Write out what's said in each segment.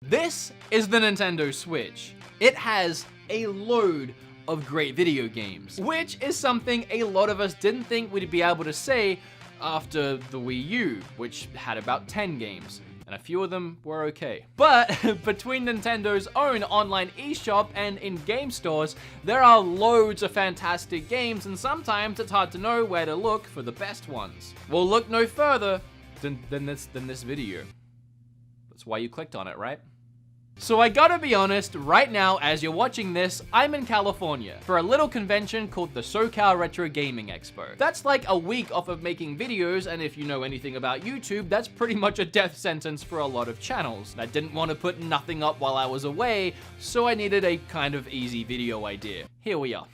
This is the Nintendo Switch. It has a load of great video games, which is something a lot of us didn't think we'd be able to say after the Wii U, which had about 10 games. And a few of them were okay. But between Nintendo's own online eShop and in-game stores, there are loads of fantastic games, and sometimes it's hard to know where to look for the best ones. Well, look no further than this video. That's why you clicked on it, right? So I gotta be honest, right now as you're watching this, I'm in California for a little convention called the SoCal Retro Gaming Expo. That's like a week off of making videos, and if you know anything about YouTube, that's pretty much a death sentence for a lot of channels. I didn't want to put nothing up while I was away, so I needed a kind of easy video idea. Here we are.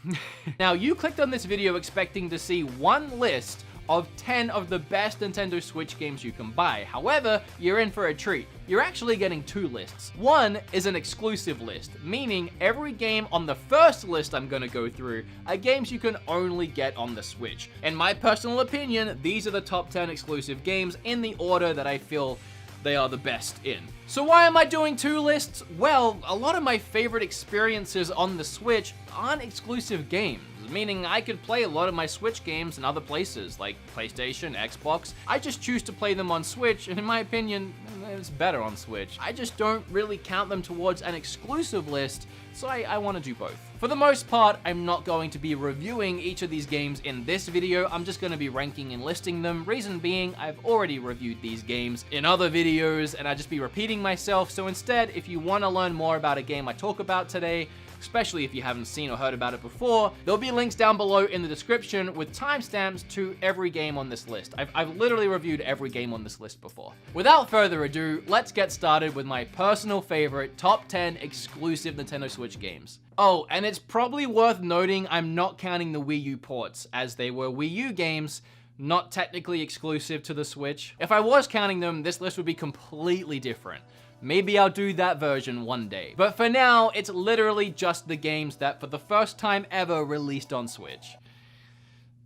Now, you clicked on this video expecting to see one list of 10 of the best Nintendo Switch games you can buy. However, you're in for a treat. You're actually getting two lists. One is an exclusive list, meaning every game on the first list I'm gonna go through are games you can only get on the Switch. In my personal opinion, these are the top 10 exclusive games in the order that I feel they are the best in. So why am I doing two lists? Well, a lot of my favorite experiences on the Switch aren't exclusive games, meaning I could play a lot of my Switch games in other places, like PlayStation, Xbox. I just choose to play them on Switch, and in my opinion, it's better on Switch. I just don't really count them towards an exclusive list, so I want to do both. For the most part, I'm not going to be reviewing each of these games in this video. I'm just going to be ranking and listing them. Reason being, I've already reviewed these games in other videos, and I'd just be repeating myself. So instead, if you want to learn more about a game I talk about today, especially if you haven't seen or heard about it before, there'll be links down below in the description with timestamps to every game on this list. I've literally reviewed every game on this list before. Without further ado, let's get started with my personal favorite top 10 exclusive Nintendo Switch games. Oh, and it's probably worth noting I'm not counting the Wii U ports, as they were Wii U games, not technically exclusive to the Switch. If I was counting them, this list would be completely different. Maybe I'll do that version one day. But for now, it's literally just the games that for the first time ever released on Switch.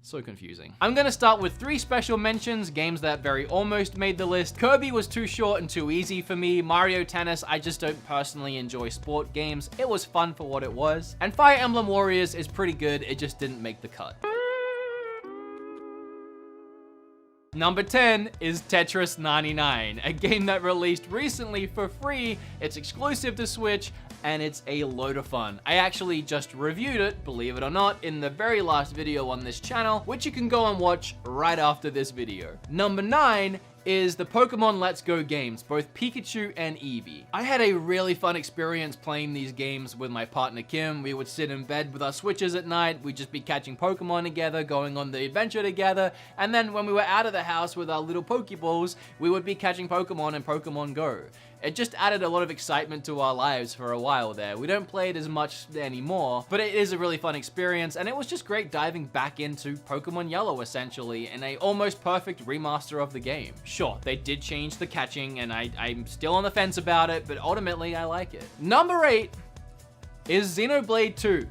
So confusing. I'm gonna start with 3 special mentions, games that very almost made the list. Kirby was too short and too easy for me. Mario Tennis, I just don't personally enjoy sport games. It was fun for what it was. And Fire Emblem Warriors is pretty good, it just didn't make the cut. Number 10 is Tetris 99, a game that released recently for free. It's exclusive to Switch, and it's a load of fun. I actually just reviewed it, believe it or not, in the very last video on this channel, which you can go and watch right after this video. Number 9 is the Pokemon Let's Go games, both Pikachu and Eevee. I had a really fun experience playing these games with my partner Kim. We would sit in bed with our Switches at night, we'd just be catching Pokemon together, going on the adventure together, and then when we were out of the house with our little Pokeballs, we would be catching Pokemon in Pokemon Go. It just added a lot of excitement to our lives for a while there. We don't play it as much anymore, but it is a really fun experience, and it was just great diving back into Pokemon Yellow, essentially, in a almost perfect remaster of the game. Sure, they did change the catching, and I'm still on the fence about it, but ultimately, I like it. Number 8 is Xenoblade 2.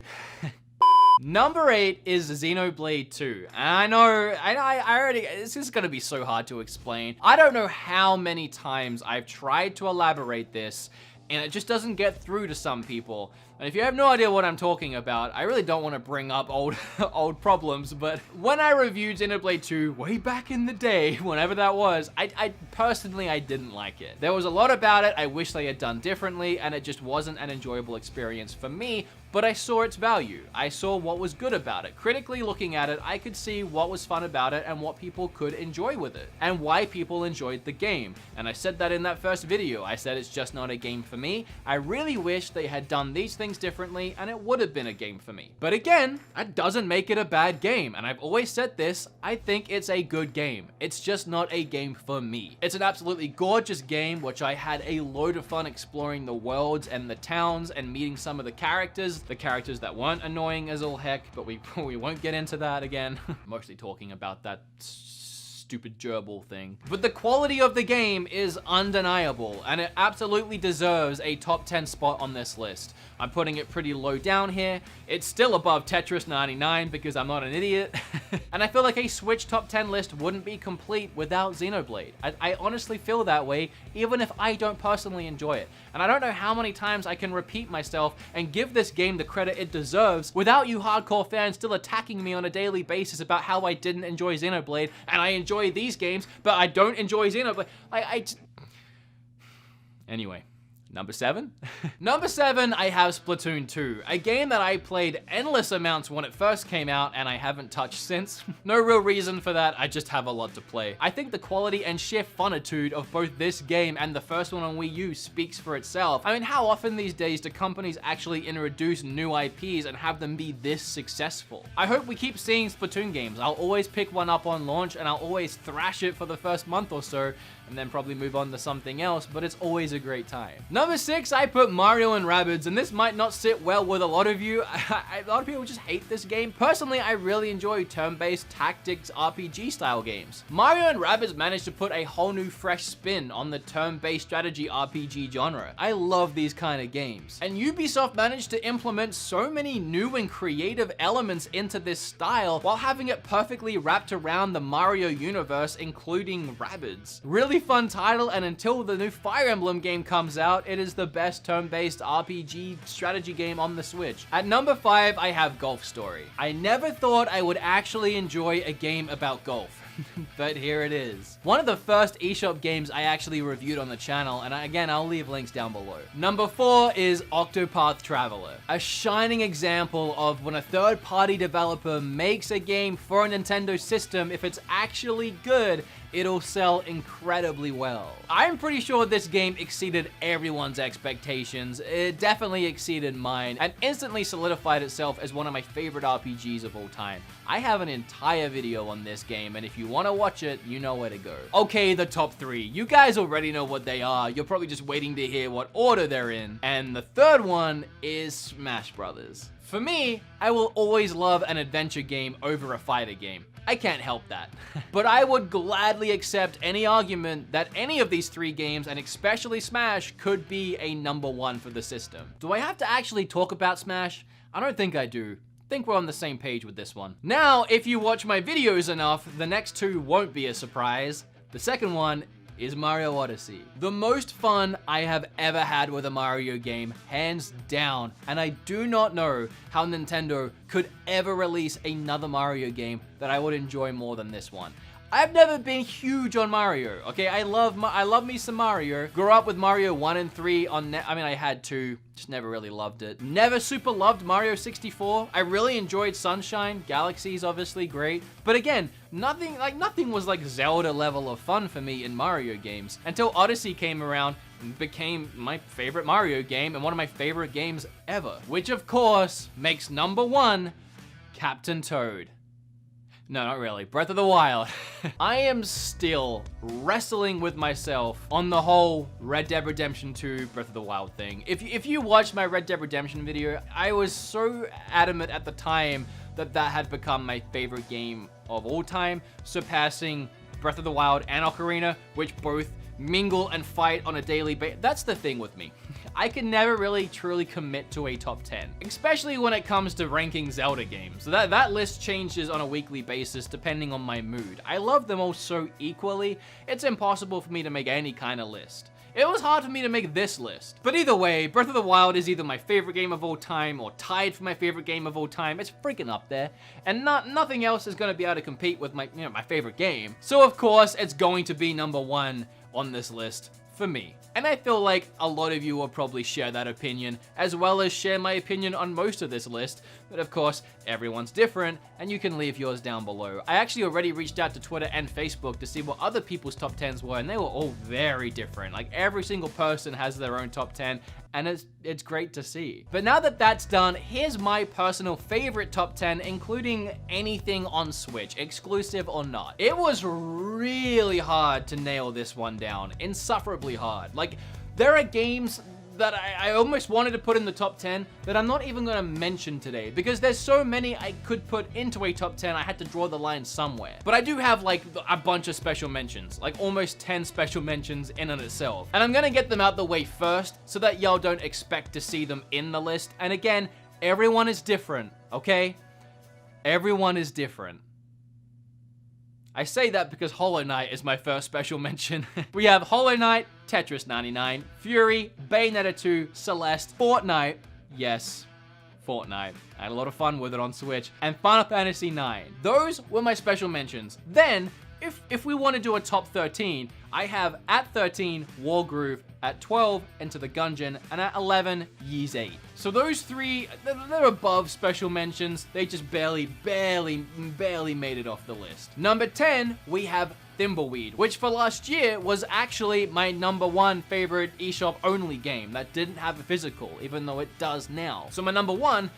Number 8 is Xenoblade 2. I know, I already, this is gonna be so hard to explain. I don't know how many times I've tried to elaborate this, and it just doesn't get through to some people. And if you have no idea what I'm talking about, I really don't want to bring up old problems, but when I reviewed Xenoblade 2 way back in the day, whenever that was, I personally didn't like it. There was a lot about it I wish they had done differently, and it just wasn't an enjoyable experience for me, but I saw its value. I saw what was good about it. Critically looking at it, I could see what was fun about it and what people could enjoy with it, and why people enjoyed the game. And I said that in that first video. I said it's just not a game for me. I really wish they had done these things differently, and it would have been a game for me. But again, that doesn't make it a bad game, and I've always said this, I think it's a good game. It's just not a game for me. It's an absolutely gorgeous game, which I had a load of fun exploring the worlds and the towns and meeting some of the characters that weren't annoying as all heck, but we won't get into that again. Mostly talking about that stupid gerbil thing. But the quality of the game is undeniable, and it absolutely deserves a top 10 spot on this list. I'm putting it pretty low down here. It's still above Tetris 99 because I'm not an idiot. And I feel like a Switch top 10 list wouldn't be complete without Xenoblade. I honestly feel that way, even if I don't personally enjoy it. And I don't know how many times I can repeat myself and give this game the credit it deserves without you hardcore fans still attacking me on a daily basis about how I didn't enjoy Xenoblade and I enjoy these games, but I don't enjoy Xenoblade. Anyway. Number 7? Number 7, I have Splatoon 2, a game that I played endless amounts when it first came out and I haven't touched since. No real reason for that, I just have a lot to play. I think the quality and sheer funitude of both this game and the first one on Wii U speaks for itself. I mean, how often these days do companies actually introduce new IPs and have them be this successful? I hope we keep seeing Splatoon games. I'll always pick one up on launch and I'll always thrash it for the first month or so, and then probably move on to something else, but it's always a great time. Number 6, I put Mario and Rabbids, and this might not sit well with a lot of you. A lot of people just hate this game. Personally, I really enjoy turn-based tactics RPG style games. Mario and Rabbids managed to put a whole new fresh spin on the turn-based strategy RPG genre. I love these kind of games. And Ubisoft managed to implement so many new and creative elements into this style while having it perfectly wrapped around the Mario universe, including Rabbids. Really fun title, and until the new Fire Emblem game comes out, it is the best turn-based RPG strategy game on the Switch. At number 5, I have Golf Story. I never thought I would actually enjoy a game about golf. But here it is. One of the first eShop games I actually reviewed on the channel, and again, I'll leave links down below. Number 4 is Octopath Traveler, a shining example of when a third-party developer makes a game for a Nintendo system, if it's actually good, it'll sell incredibly well. I'm pretty sure this game exceeded everyone's expectations. It definitely exceeded mine, and instantly solidified itself as one of my favorite RPGs of all time. I have an entire video on this game, and if you want to watch it, you know where to go. Okay, the top 3. You guys already know what they are. You're probably just waiting to hear what order they're in. And the third one is Smash Brothers. For me, I will always love an adventure game over a fighter game. I can't help that. But I would gladly accept any argument that any of these 3 games, and especially Smash, could be a number 1 for the system. Do I have to actually talk about Smash? I don't think I do. I think we're on the same page with this one. Now, if you watch my videos enough, the next 2 won't be a surprise. The second one is Mario Odyssey. The most fun I have ever had with a Mario game, hands down, and I do not know how Nintendo could ever release another Mario game that I would enjoy more than this one. I've never been huge on Mario, okay? I love me some Mario. Grew up with Mario 1 and 3 on I had 2, just never really loved it. Never super loved Mario 64. I really enjoyed Sunshine. Galaxy is obviously great. But again, nothing was like Zelda level of fun for me in Mario games until Odyssey came around and became my favorite Mario game and one of my favorite games ever. Which of course makes number 1 Captain Toad. No, not really. Breath of the Wild. I am still wrestling with myself on the whole Red Dead Redemption 2 Breath of the Wild thing. If you watched my Red Dead Redemption video, I was so adamant at the time that that had become my favorite game of all time, surpassing Breath of the Wild and Ocarina, which both mingle and fight on a daily basis. That's the thing with me. I can never really truly commit to a top 10, especially when it comes to ranking Zelda games. That list changes on a weekly basis depending on my mood. I love them all so equally, it's impossible for me to make any kind of list. It was hard for me to make this list. But either way, Breath of the Wild is either my favorite game of all time or tied for my favorite game of all time. It's freaking up there. And nothing else is going to be able to compete with my favorite game. So of course, it's going to be number 1 on this list for me. And I feel like a lot of you will probably share that opinion, as well as share my opinion on most of this list. But of course, everyone's different, and you can leave yours down below. I actually already reached out to Twitter and Facebook to see what other people's top 10s were, and they were all very different. Like, every single person has their own top 10, and it's great to see. But now that that's done, here's my personal favorite top 10, including anything on Switch, exclusive or not. It was really hard to nail this one down, insufferably hard. Like, there are games that I almost wanted to put in the top 10 that I'm not even going to mention today because there's so many I could put into a top 10. I had to draw the line somewhere. But I do have like a bunch of special mentions, like almost 10 special mentions in and itself. And I'm going to get them out the way first so that y'all don't expect to see them in the list. And again, everyone is different, okay? Everyone is different. I say that because Hollow Knight is my first special mention. We have Hollow Knight, Tetris 99, Fury, Bayonetta 2, Celeste, Fortnite, yes, Fortnite. I had a lot of fun with it on Switch, and Final Fantasy IX. Those were my special mentions. Then, if we want to do a top 13, I have at 13, Wargroove, at 12, Enter the Gungeon, and at 11, Ys 8. So those three, they're above special mentions. They just barely made it off the list. Number 10, we have Thimbleweed, which for last year was actually my #1 favorite eShop only game that didn't have a physical, even though it does now. So my #1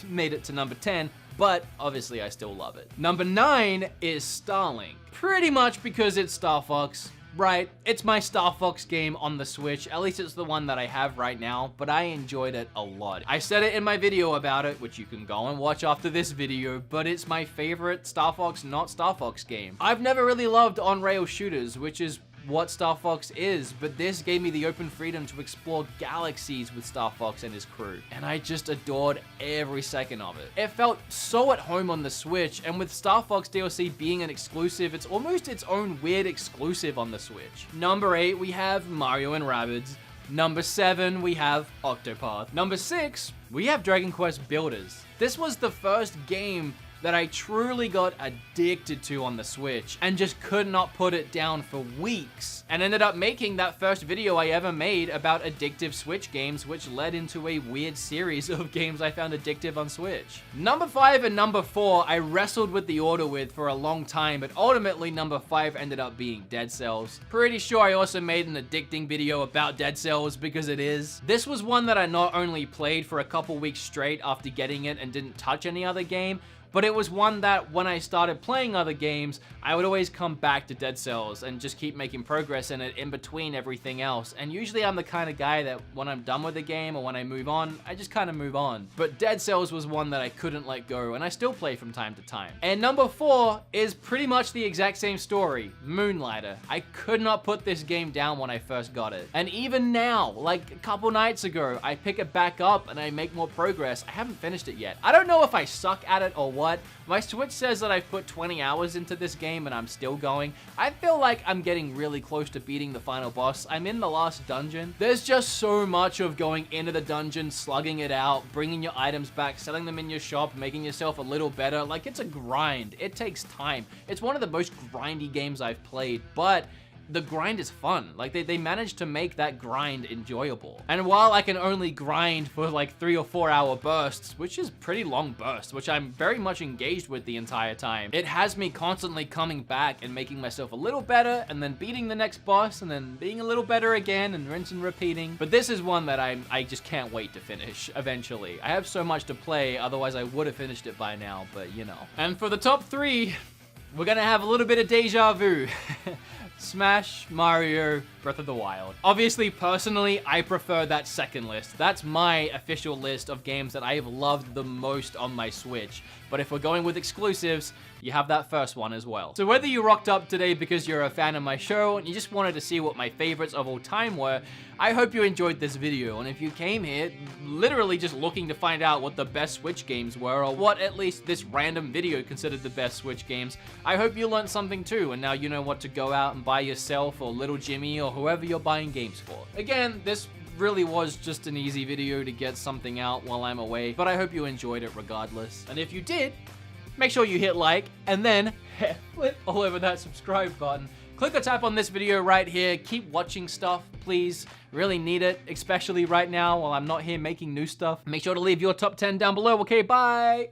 made it to number 10, but obviously I still love it. Number 9 is Starlink. Pretty much because it's Star Fox. Right, it's my Star Fox game on the Switch, at least it's the one that I have right now, but I enjoyed it a lot. I said it in my video about it, which you can go and watch after this video, but it's my favorite Star Fox, not Star Fox game. I've never really loved on-rail shooters, which is what Star Fox is, but this gave me the open freedom to explore galaxies with Star Fox and his crew, and I just adored every second of it. It felt so at home on the Switch, and with Star Fox DLC being an exclusive, it's almost its own weird exclusive on the Switch. Number 8, we have Mario & Rabbids. Number 7, we have Octopath. Number 6, we have Dragon Quest Builders. This was the first game that I truly got addicted to on the Switch and just could not put it down for weeks, and ended up making that first video I ever made about addictive Switch games, which led into a weird series of games I found addictive on Switch. Number 5 and number 4 I wrestled with the order with for a long time, but ultimately number 5 ended up being Dead Cells. Pretty sure I also made an addicting video about Dead Cells because it is. This was one that I not only played for a couple weeks straight after getting it and didn't touch any other game, but it was one that when I started playing other games, I would always come back to Dead Cells and just keep making progress in it in between everything else. And usually I'm the kind of guy that when I'm done with the game or when I move on, I just kind of move on. But Dead Cells was one that I couldn't let go, and I still play from time to time. And number 4 is pretty much the exact same story, Moonlighter. I could not put this game down when I first got it. And even now, like a couple nights ago, I pick it back up and I make more progress. I haven't finished it yet. I don't know if I suck at it or what. My Switch says that I've put 20 hours into this game and I'm still going. I feel like I'm getting really close to beating the final boss. I'm in the last dungeon. There's just so much of going into the dungeon, slugging it out, bringing your items back, selling them in your shop, making yourself a little better. Like, it's a grind. It takes time. It's one of the most grindy games I've played, but the grind is fun. Like, they managed to make that grind enjoyable. And while I can only grind for like 3 or 4 hour bursts, which is pretty long bursts, which I'm very much engaged with the entire time, it has me constantly coming back and making myself a little better, and then beating the next boss, and then being a little better again, and rinse and repeating. But this is one that I just can't wait to finish eventually. I have so much to play, otherwise I would have finished it by now, but you know. And for the top 3, we're gonna have a little bit of deja vu. Smash, Mario, Breath of the Wild. Obviously, personally, I prefer that second list. That's my official list of games that I have loved the most on my Switch. But if we're going with exclusives, you have that first one as well. So whether you rocked up today because you're a fan of my show and you just wanted to see what my favorites of all time were, I hope you enjoyed this video. And if you came here literally just looking to find out what the best Switch games were, or what at least this random video considered the best Switch games, I hope you learned something too, and now you know what to go out and buy yourself or little Jimmy or whoever you're buying games for. Again, this really was just an easy video to get something out while I'm away, but I hope you enjoyed it regardless. And if you did, make sure you hit like, and then flip all over that subscribe button. Click or tap on this video right here. Keep watching stuff, please. Really need it, especially right now while I'm not here making new stuff. Make sure to leave your top 10 down below. Okay, bye!